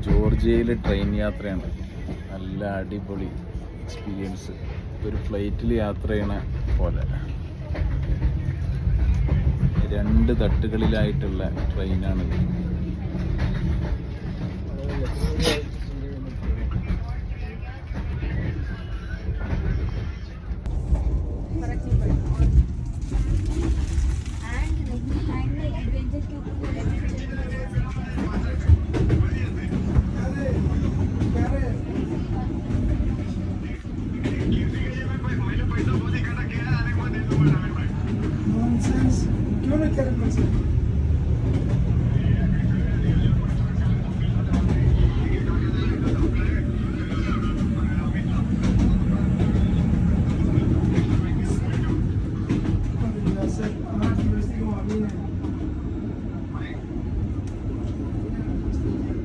ജോർജിയയിൽ train യാത്രയാണ്. നല്ല അടിപൊളി എക്സ്പീരിയൻസ്. ഒരു ഫ്ലൈറ്റിൽ യാത്ര ചെയ്യണ പോലെ. 2 തട്ടുകളിലായിട്ടുള്ള ട്രെയിനാണിത്.